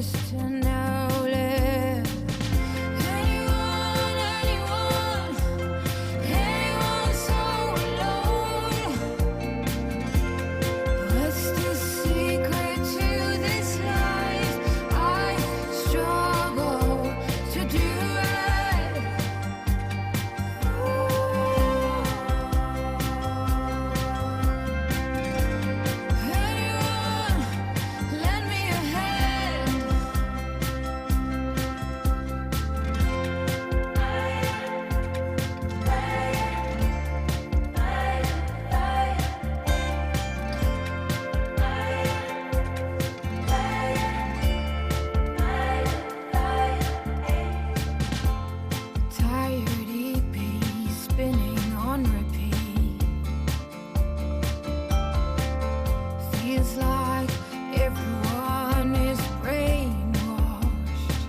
just an outlet. Anyone, anyone so alone. What's the secret to this life? I struggle to do right. Anyone, lend me a hand. Tired EP spinning on repeat. Feels like everyone is brainwashed.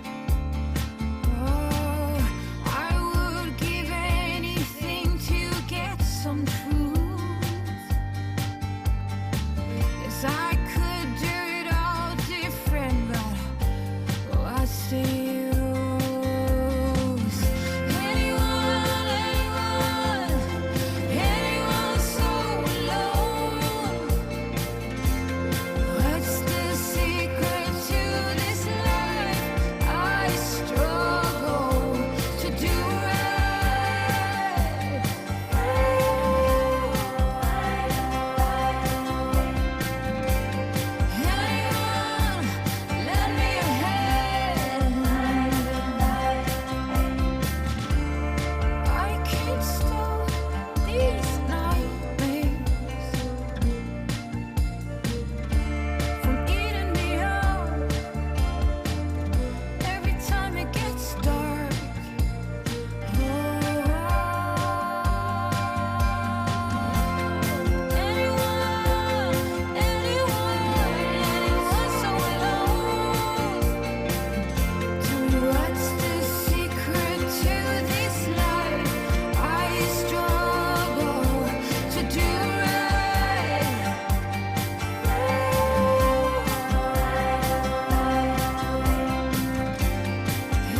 Oh, I would give anything to get some truth. Yes, I could do it all different, but what's the use? Anyone so alone. What's the secret to this life? I struggle to do right. Anyone, lend me a hand. I can't stop these nightmares from eating me up. Every time it gets dark. Anyone so alone. Tell me what's the secret to this life? I struggle to do right.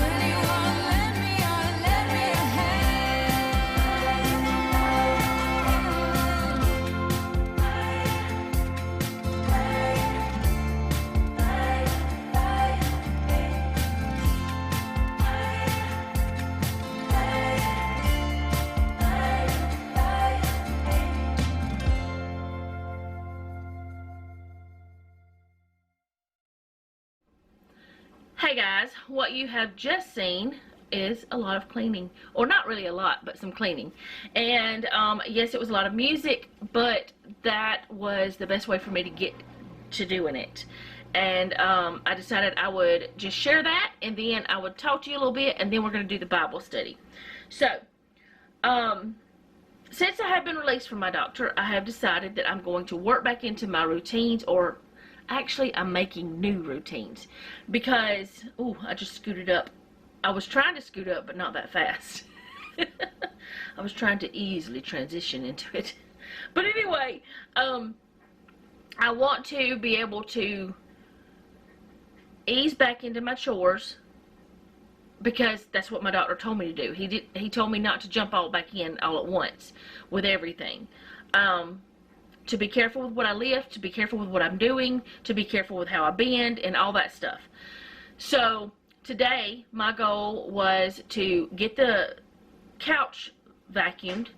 Anyone, lend me a Hey guys, what you have just seen is a lot of cleaning, or not really a lot, but some cleaning. And yes, it was a lot of music, but that was the best way for me to get to doing it. And I decided I would just share that, and then I would talk to you a little bit, and then we're going to do the Bible study. So since I have been released from my doctor, I have decided that I'm going to work back into my routines, or actually I'm making new routines, because I just scooted up. I was trying to scoot up, but not that fast. I was trying to easily transition into it. But anyway, I want to be able to ease back into my chores, because that's what my doctor told me to do. He told me not to jump all back in all at once with everything. To be careful with what I lift, to be careful with what I'm doing, to be careful with how I bend, and all that stuff. So today my goal was to get the couch vacuumed.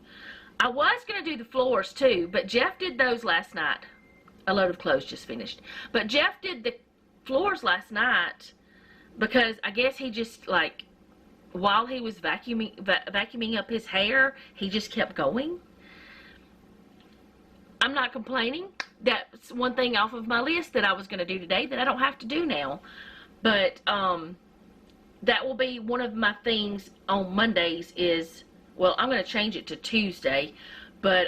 I was going to do the floors too, but Jeff did those last night. A load of clothes just finished. But Jeff did the floors last night because I guess he just, like, while he was vacuuming up his hair, he just kept going. I'm not complaining. That's one thing off of my list that I was going to do today that I don't have to do now. But that will be one of my things on Mondays is, well, I'm going to change it to Tuesday. But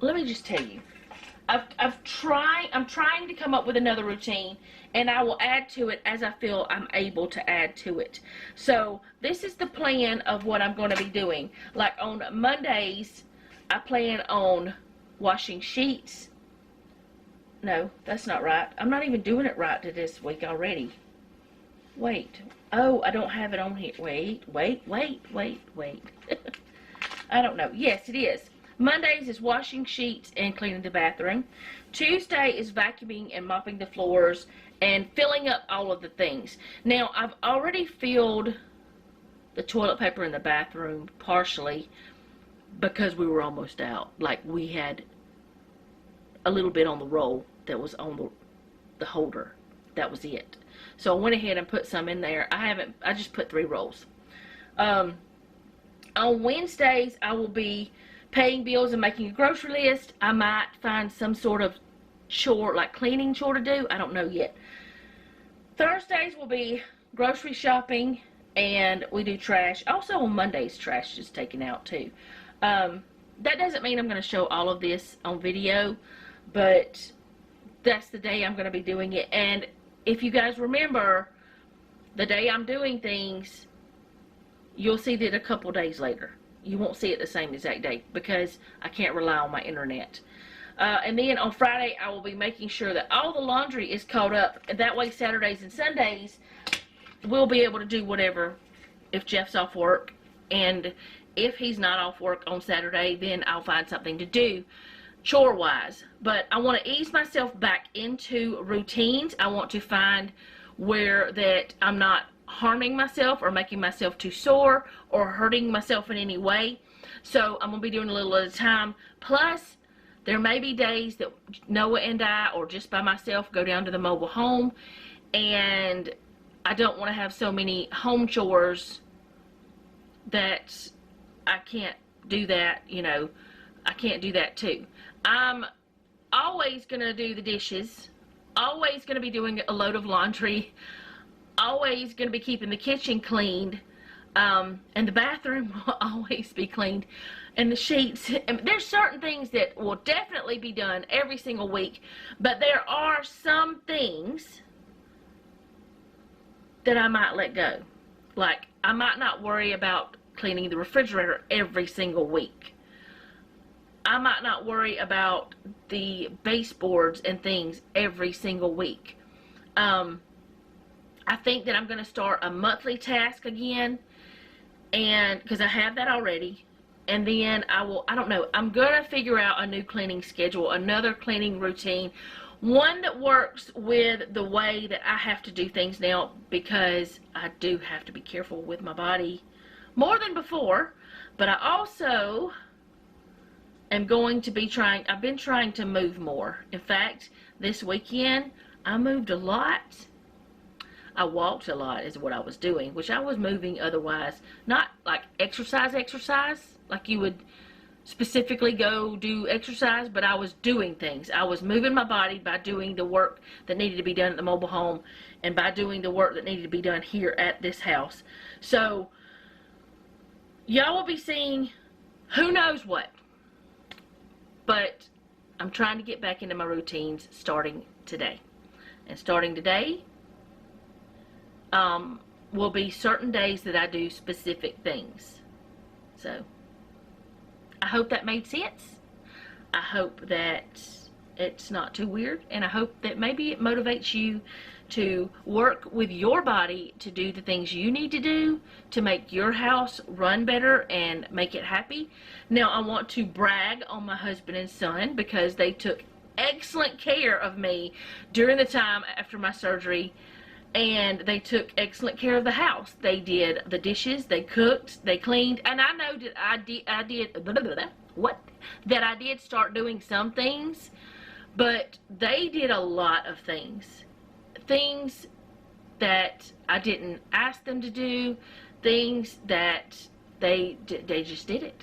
let me just tell you, I'm trying to come up with another routine, and I will add to it as I feel I'm able to add to it. So this is the plan of what I'm going to be doing. Like on Mondays, I plan on washing sheets, No, that's not right. I'm not even doing it right to this week already. Wait. Oh, I don't have it on here. Wait. I don't know. Yes, it is. Mondays is washing sheets and cleaning the bathroom. Tuesday is vacuuming and mopping the floors and filling up all of the things. Now, I've already filled the toilet paper in the bathroom partially because we were almost out. Like, we had a little bit on the roll that was on the holder. That was it. So I went ahead and put some in there. I just put 3 rolls. On Wednesdays, I will be paying bills and making a grocery list. I might find some sort of chore, like cleaning chore to do. I don't know yet. Thursdays will be grocery shopping, and we do trash. Also on Mondays, trash is taken out too. That doesn't mean I'm going to show all of this on video, but that's the day I'm going to be doing it. And if you guys remember, the day I'm doing things, you'll see that a couple days later. You won't see it the same exact day because I can't rely on my internet. And then on Friday, I will be making sure that all the laundry is caught up. That way, Saturdays and Sundays, we'll be able to do whatever if Jeff's off work. And if he's not off work on Saturday, then I'll find something to do chore-wise. But I want to ease myself back into routines. I want to find where that I'm not harming myself or making myself too sore or hurting myself in any way. So I'm going to be doing a little at a time. Plus, there may be days that Noah and I, or just by myself, go down to the mobile home, and I don't want to have so many home chores that I can't do that, you know. I can't do that too. I'm always going to do the dishes, always going to be doing a load of laundry, always going to be keeping the kitchen cleaned, and the bathroom will always be cleaned, and the sheets. And there's certain things that will definitely be done every single week, but there are some things that I might let go. Like, I might not worry about cleaning the refrigerator every single week. I might not worry about the baseboards and things every single week. I think that I'm going to start a monthly task again, and because I have that already, and then I don't know, I'm going to figure out a new cleaning schedule, another cleaning routine, one that works with the way that I have to do things now, because I do have to be careful with my body more than before. But I also am going to be I've been trying to move more. In fact, this weekend I moved a lot. I walked a lot is what I was doing, which I was moving otherwise. Not like exercise, like you would specifically go do exercise, but I was doing things. I was moving my body by doing the work that needed to be done at the mobile home, and by doing the work that needed to be done here at this house. So y'all will be seeing who knows what, but I'm trying to get back into my routines starting today. And starting today will be certain days that I do specific things. So I hope that made sense. I hope that it's not too weird, and I hope that maybe it motivates you to work with your body to do the things you need to do to make your house run better and make it happy. Now, I want to brag on my husband and son because they took excellent care of me during the time after my surgery, and they took excellent care of the house. They did the dishes, they cooked, they cleaned, and I know that I did start doing some things, but they did a lot of things that I didn't ask them to do, things that they just did it.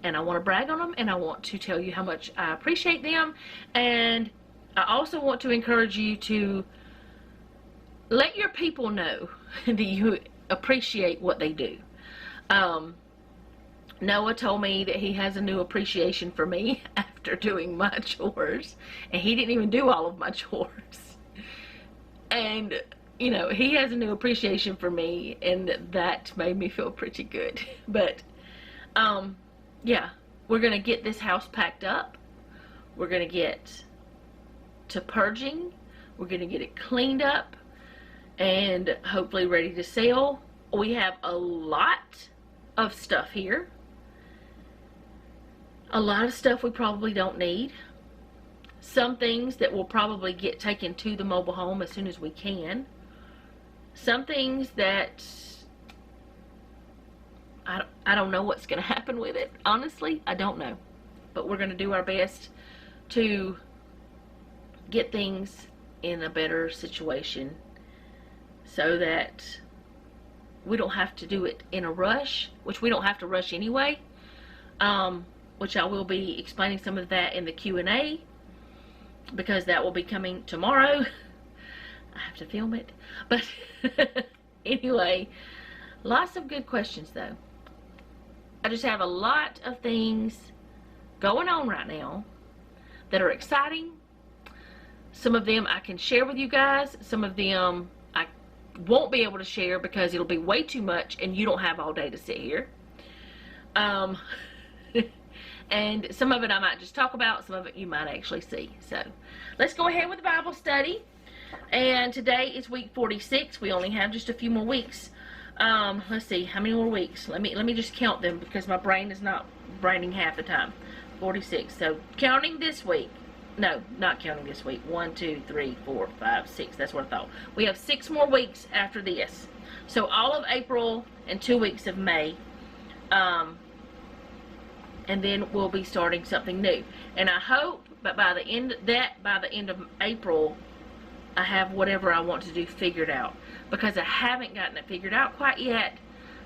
And I want to brag on them, and I want to tell you how much I appreciate them, and I also want to encourage you to let your people know that you appreciate what they do. Noah told me that he has a new appreciation for me after doing my chores, and he didn't even do all of my chores. And, you know, he has a new appreciation for me, and that made me feel pretty good. But, yeah, we're going to get this house packed up. We're going to get to purging. We're going to get it cleaned up and hopefully ready to sell. We have a lot of stuff here. A lot of stuff we probably don't need. Some things that will probably get taken to the mobile home as soon as we can. Some things that I don't know what's going to happen with it. Honestly, I don't know. But we're going to do our best to get things in a better situation so that we don't have to do it in a rush, which we don't have to rush anyway, which I will be explaining some of that in the Q&A, because that will be coming tomorrow. I have to film it. But anyway, lots of good questions though. I just have a lot of things going on right now that are exciting. Some of them I can share with you guys. Some of them I won't be able to share because it'll be way too much and you don't have all day to sit here. And some of it I might just talk about. Some of it you might actually see. So let's go ahead with the Bible study. And today is week 46. We only have just a few more weeks. Let's see, how many more weeks? Let me just count them because my brain is not braining half the time. 46. So counting this week. No, not counting this week. 1, 2, 3, 4, 5, 6. That's what I thought. We have 6 more weeks after this. So all of April and 2 weeks of May. And then we'll be starting something new. And I hope that by the end of April, I have whatever I want to do figured out. Because I haven't gotten it figured out quite yet.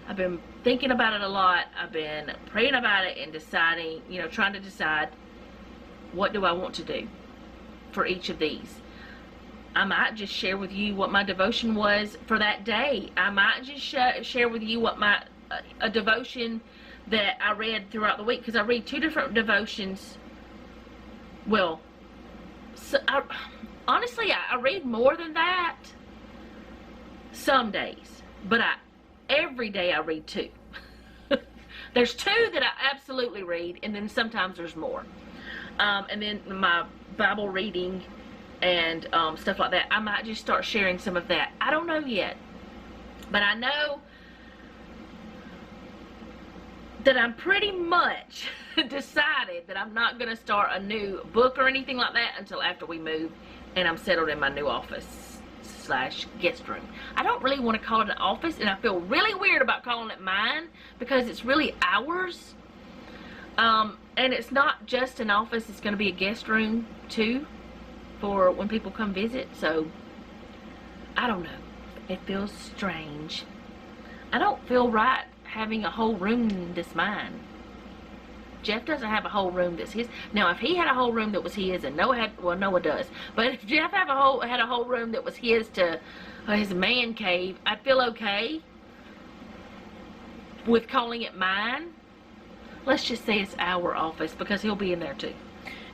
I've been thinking about it a lot. I've been praying about it and deciding, trying to decide what do I want to do for each of these. I might just share with you what my devotion was for that day. I might just share with you what a devotion that I read throughout the week, because I read 2 different devotions. Well, so honestly, I read more than that some days, but every day I read 2. There's 2 that I absolutely read, and then sometimes there's more. And then my Bible reading and stuff like that, I might just start sharing some of that. I don't know yet, but I know that I'm pretty much decided that I'm not going to start a new book or anything like that until after we move and I'm settled in my new office / guest room. I don't really want to call it an office, and I feel really weird about calling it mine because it's really ours. And it's not just an office, it's going to be a guest room too for when people come visit. So I don't know, it feels strange. I don't feel right having a whole room that's mine. Jeff doesn't have a whole room that's his. Now, if he had a whole room that was his, and Noah had, well, Noah does, but if Jeff had a whole room that was his to his man cave, I'd feel okay with calling it mine. Let's just say it's our office because he'll be in there too.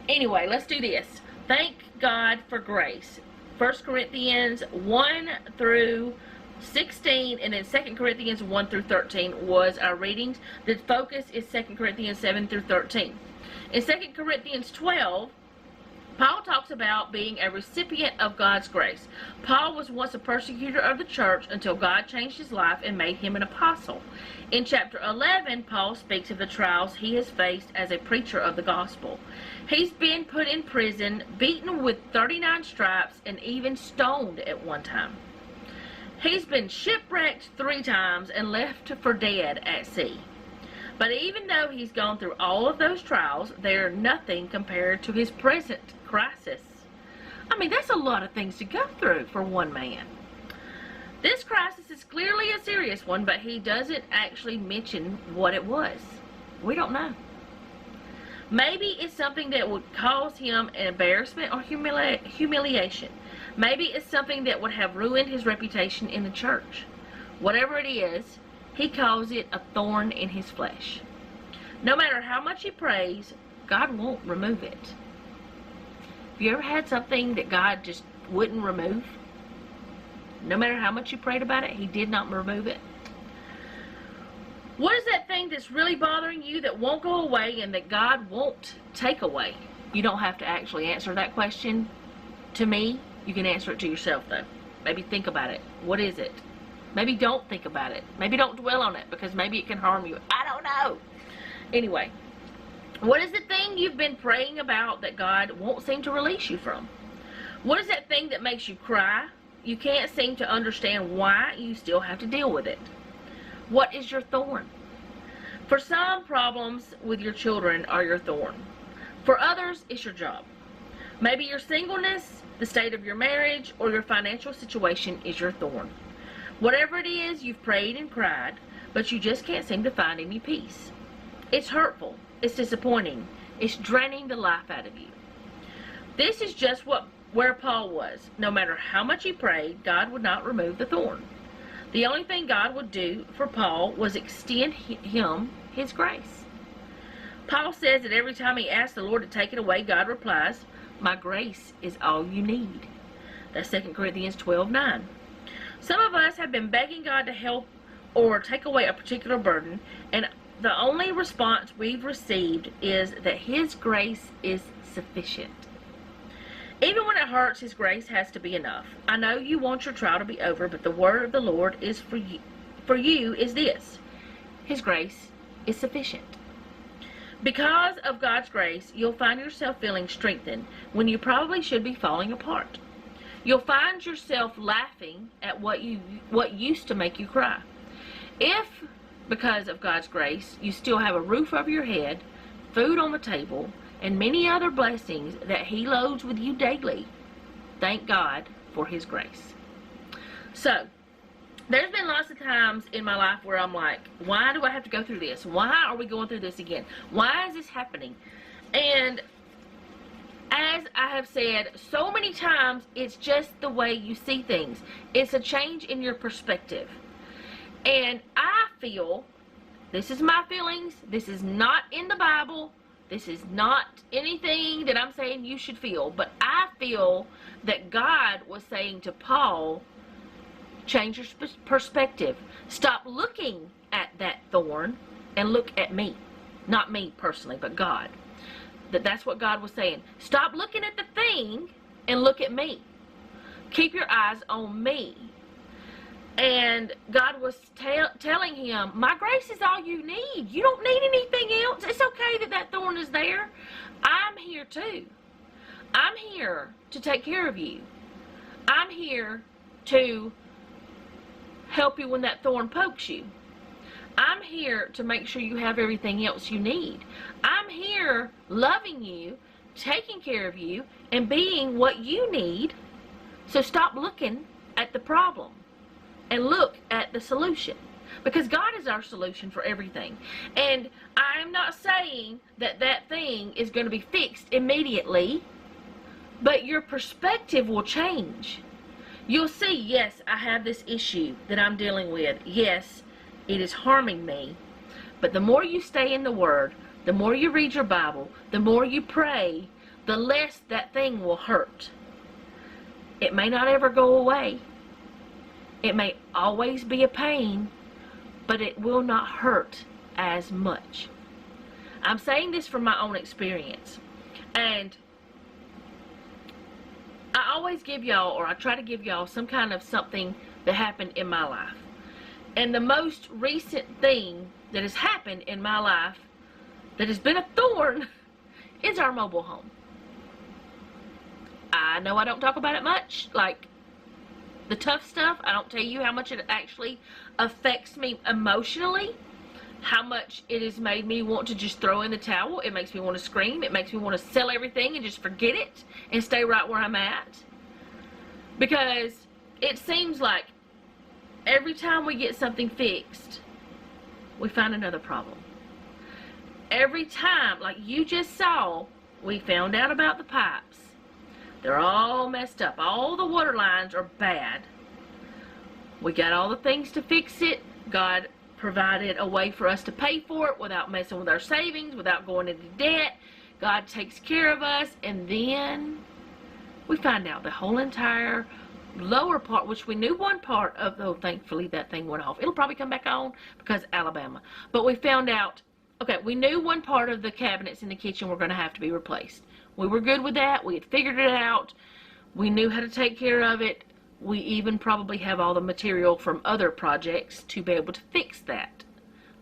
Anyway, let's do this. Thank God for grace. 1 Corinthians 1 through 16, and then 2 Corinthians 1 through 13 was our readings. The focus is 2 Corinthians 7 through 13. In 2 Corinthians 12, Paul talks about being a recipient of God's grace. Paul was once a persecutor of the church until God changed his life and made him an apostle. In chapter 11, Paul speaks of the trials he has faced as a preacher of the gospel. He's been put in prison, beaten with 39 stripes, and even stoned at one time. He's been shipwrecked 3 times and left for dead at sea. But even though he's gone through all of those trials, they're nothing compared to his present crisis. I mean, that's a lot of things to go through for one man. This crisis is clearly a serious one, but he doesn't actually mention what it was. We don't know. Maybe it's something that would cause him an embarrassment or humiliation. Maybe it's something that would have ruined his reputation in the church. Whatever it is, he calls it a thorn in his flesh. No matter how much he prays, God won't remove it. Have you ever had something that God just wouldn't remove? No matter how much you prayed about it, he did not remove it. What is that thing that's really bothering you that won't go away and that God won't take away? You don't have to actually answer that question To me, you can answer it to yourself, though. Maybe think about it. What is it? Maybe don't think about it. Maybe don't dwell on it, because maybe it can harm you. I don't know. Anyway, what is the thing you've been praying about that God won't seem to release you from? What is that thing that makes you cry? You can't seem to understand why you still have to deal with it. What is your thorn? For some, problems with your children are your thorn. For others, it's your job. Maybe your singleness, the state of your marriage, or your financial situation is your thorn. Whatever it is, you've prayed and cried, but you just can't seem to find any peace. It's hurtful. It's disappointing. It's draining the life out of you. This is just where Paul was. No matter how much he prayed, God would not remove the thorn. The only thing God would do for Paul was extend him his grace. Paul says that every time he asks the Lord to take it away, God replies, "My grace is all you need." That's 2 Corinthians 12:9. Some of us have been begging God to help or take away a particular burden, and the only response we've received is that His grace is sufficient. Even when it hurts, His grace has to be enough. I know you want your trial to be over, but the word of the Lord is for you is this: His grace is sufficient. Because of God's grace, you'll find yourself feeling strengthened when you probably should be falling apart. You'll find yourself laughing at what used to make you cry. If, because of God's grace, you still have a roof over your head, food on the table, and many other blessings that He loads with you daily, thank God for His grace. So, there's been lots of times in my life where I'm like, why do I have to go through this? Why are we going through this again? Why is this happening? And as I have said so many times, it's just the way you see things. It's a change in your perspective. And I feel, this is my feelings, this is not in the Bible, this is not anything that I'm saying you should feel, but I feel that God was saying to Paul, change your perspective. Stop looking at that thorn and look at me. Not me personally, but God. That's what God was saying. Stop looking at the thing and look at me. Keep your eyes on me. And God was telling him, my grace is all you need. You don't need anything else. It's okay that thorn is there. I'm here too. I'm here to take care of you. I'm here to help you when that thorn pokes you. I'm here to make sure you have everything else you need. I'm here loving you, taking care of you, and being what you need. So stop looking at the problem and look at the solution. Because God is our solution for everything. And I'm not saying that that thing is going to be fixed immediately, but your perspective will change. You'll see, yes, I have this issue that I'm dealing with. Yes, it is harming me. But the more you stay in the Word, the more you read your Bible, the more you pray, the less that thing will hurt. It may not ever go away. It may always be a pain, but it will not hurt as much. I'm saying this from my own experience. And I always give y'all, or I try to give y'all, some kind of something that happened in my life. And the most recent thing that has happened in my life that has been a thorn is our mobile home. I know I don't talk about it much, like the tough stuff. I don't tell you how much it actually affects me emotionally, how much it has made me want to just throw in the towel. It makes me want to scream. It makes me want to sell everything and just forget it and stay right where I'm at. Because it seems like every time we get something fixed, we find another problem. Every time, like you just saw, we found out about the pipes. They're all messed up. All the water lines are bad. We got all the things to fix it. God provided a way for us to pay for it without messing with our savings, without going into debt. God takes care of us. And then we find out the whole entire lower part, which we knew one part of, though thankfully that thing went off. It'll probably come back on because Alabama. But we found out, okay, we knew one part of the cabinets in the kitchen were going to have to be replaced. We were good with that. We had figured it out. We knew how to take care of it. We even probably have all the material from other projects to be able to fix that,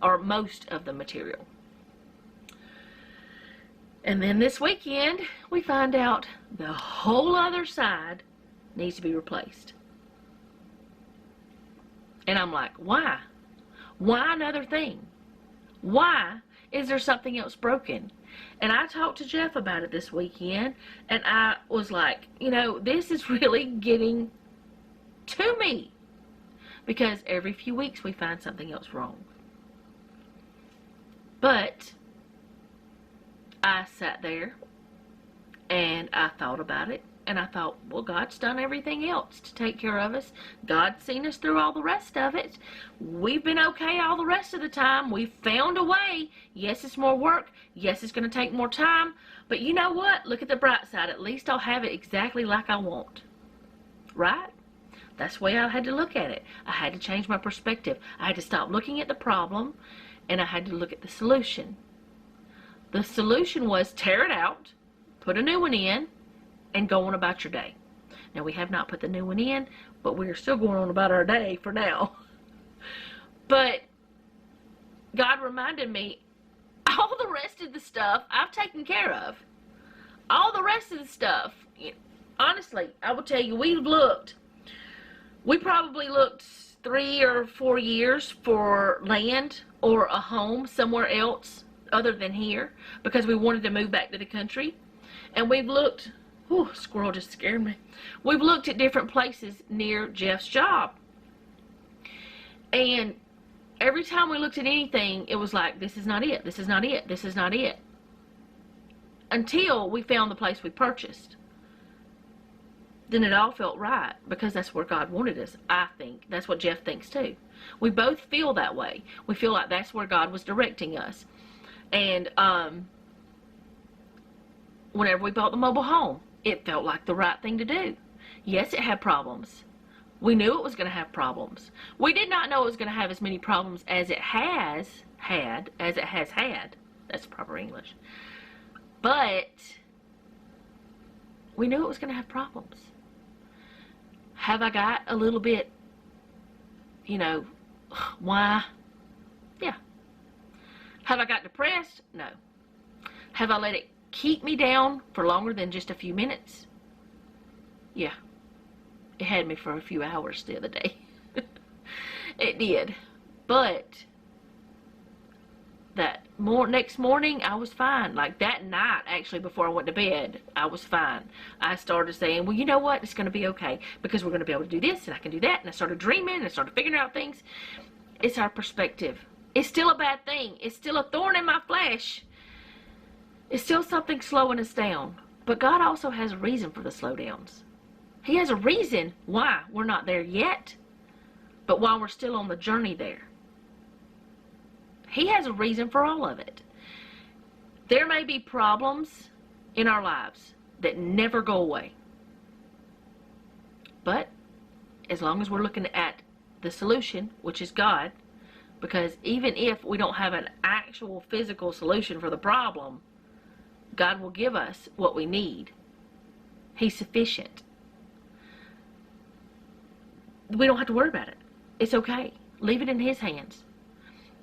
or most of the material. And then this weekend, we find out the whole other side needs to be replaced. And I'm like, why? Why another thing? Why is there something else broken? And I talked to Jeff about it this weekend, and I was like, you know, this is really getting to me, because every few weeks we find something else wrong. But I sat there and I thought about it, and I thought, well, God's done everything else to take care of us. God's seen us through all the rest of it. We've been okay all the rest of the time. We've found a way. Yes, it's more work. Yes, it's going to take more time. But you know what? Look at the bright side. At least I'll have it exactly like I want. Right? That's the way I had to look at it. I had to change my perspective. I had to stop looking at the problem, and I had to look at the solution. The solution was tear it out, put a new one in, and go on about your day. Now, we have not put the new one in, but we are still going on about our day for now. But God reminded me, all the rest of the stuff I've taken care of. All the rest of the stuff, honestly, I will tell you, we probably looked 3 or 4 years for land or a home somewhere else other than here, because we wanted to move back to the country. And we've looked, whew, squirrel just scared me. We've looked at different places near Jeff's job. And every time we looked at anything, it was like, this is not it, this is not it, this is not it. Until we found the place we purchased. Then it all felt right, because that's where God wanted us, I think. That's what Jeff thinks too. We both feel that way. We feel like that's where God was directing us. And whenever we bought the mobile home, it felt like the right thing to do. Yes, it had problems. We knew it was going to have problems. We did not know it was going to have as many problems as it has had. That's proper English. But we knew it was going to have problems. Have I got a little bit, why? Yeah. Have I got depressed? No. Have I let it keep me down for longer than just a few minutes? Yeah. It had me for a few hours the other day. It did. But that next morning, I was fine. Like that night, actually, before I went to bed, I was fine. I started saying, well, you know what? It's going to be okay, because we're going to be able to do this, and I can do that. And I started dreaming, and I started figuring out things. It's our perspective. It's still a bad thing. It's still a thorn in my flesh. It's still something slowing us down. But God also has a reason for the slowdowns. He has a reason why we're not there yet, but why we're still on the journey there. He has a reason for all of it. There may be problems in our lives that never go away. But as long as we're looking at the solution, which is God, because even if we don't have an actual physical solution for the problem, God will give us what we need. He's sufficient. We don't have to worry about it. It's okay. Leave it in His hands.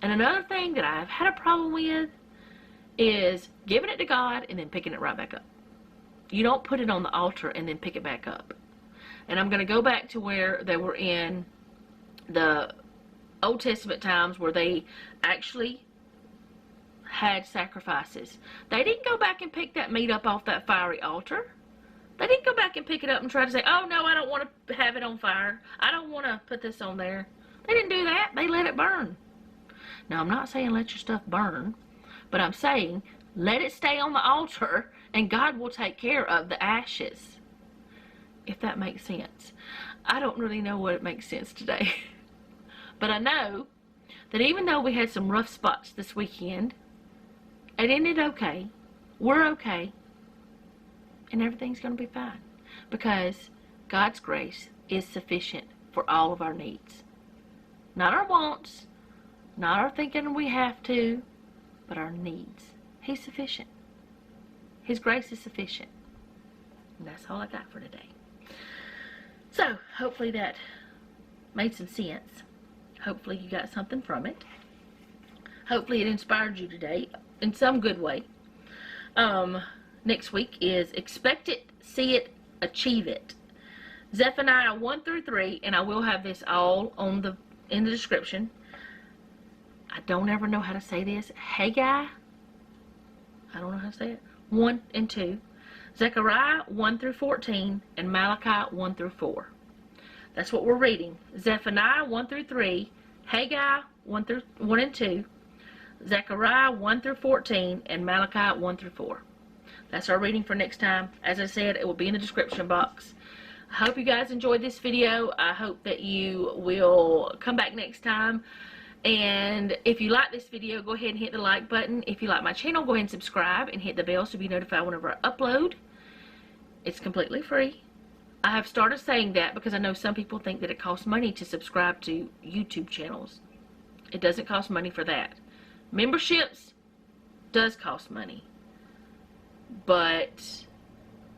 And another thing that I've had a problem with is giving it to God and then picking it right back up. You don't put it on the altar and then pick it back up. And I'm going to go back to where they were in the Old Testament times, where they actually had sacrifices. They didn't go back and pick that meat up off that fiery altar. They didn't go back and pick it up and try to say, oh no, I don't want to have it on fire. I don't want to put this on there. They didn't do that. They let it burn. Now, I'm not saying let your stuff burn, but I'm saying let it stay on the altar, and God will take care of the ashes. If that makes sense. I don't really know what it makes sense today. But I know that even though we had some rough spots this weekend, it ended okay. We're okay. And everything's going to be fine. Because God's grace is sufficient for all of our needs. Not our wants, not our thinking we have to, but our needs. He's sufficient. His grace is sufficient. And that's all I got for today. So, hopefully that made some sense. Hopefully you got something from it. Hopefully it inspired you today in some good way. Next week is expect it, see it, achieve it. Zephaniah 1 through 3, and I will have this all on in the description. I don't ever know how to say this. Haggai, I don't know how to say it. 1 and 2. Zechariah 1 through 14, and Malachi 1 through 4. That's what we're reading. Zephaniah 1 through 3, Haggai 1 and 2, Zechariah 1 through 14, and Malachi 1 through 4. That's our reading for next time. As I said, it will be in the description box. I hope you guys enjoyed this video. I hope that you will come back next time. And if you like this video, go ahead and hit the like button. If you like my channel, go ahead and subscribe and hit the bell to be notified whenever I upload. It's completely free. I have started saying that because I know some people think that it costs money to subscribe to YouTube channels. It doesn't cost money for that. Memberships does cost money.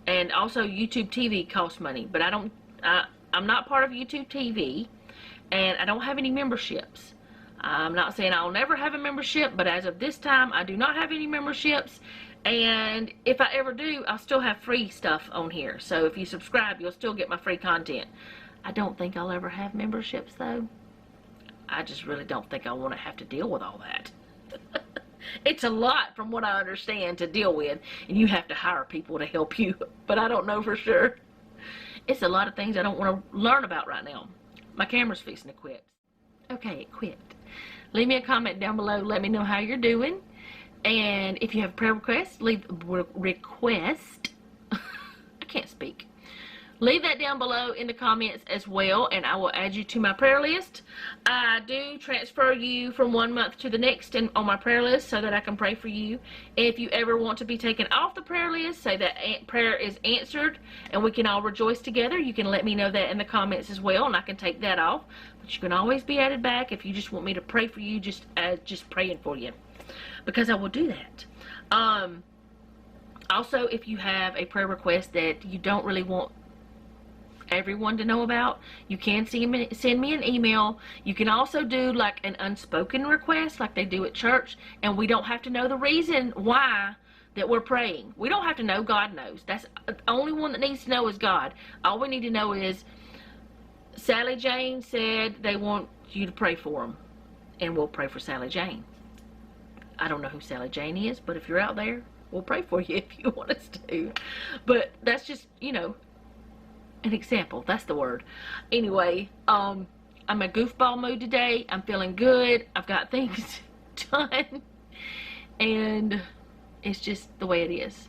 And also YouTube TV costs money. But I'm not part of YouTube TV, and I don't have any memberships. I'm not saying I'll never have a membership, but as of this time, I do not have any memberships. And if I ever do, I'll still have free stuff on here. So if you subscribe, you'll still get my free content. I don't think I'll ever have memberships, though. I just really don't think I want to have to deal with all that. It's a lot, from what I understand, to deal with. And you have to hire people to help you. But I don't know for sure. It's a lot of things I don't want to learn about right now. My camera's fixing to quit. Okay, it quit. Leave me a comment down below. Let me know how you're doing. And if you have prayer requests, leave request. I can't speak. Leave that down below in the comments as well, and I will add you to my prayer list. I do transfer you from one month to the next on my prayer list so that I can pray for you. If you ever want to be taken off the prayer list, say that prayer is answered and we can all rejoice together, you can let me know that in the comments as well, and I can take that off. But you can always be added back if you just want me to pray for you, just praying for you, because I will do that. Also, if you have a prayer request that you don't really want everyone to know about, you can send me an email. You can also do like an unspoken request like they do at church, and we don't have to know the reason why that we're praying. We don't have to know. God knows. That's the only one that needs to know is God. All we need to know is Sally Jane said they want you to pray for them, and we'll pray for Sally Jane. I don't know who Sally Jane is, but if you're out there, we'll pray for you if you want us to. But that's just, you know, an example. That's the word. Anyway, I'm in a goofball mood today. I'm feeling good. I've got things done. And it's just the way it is.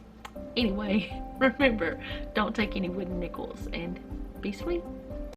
Anyway, remember, don't take any wooden nickels, and be sweet.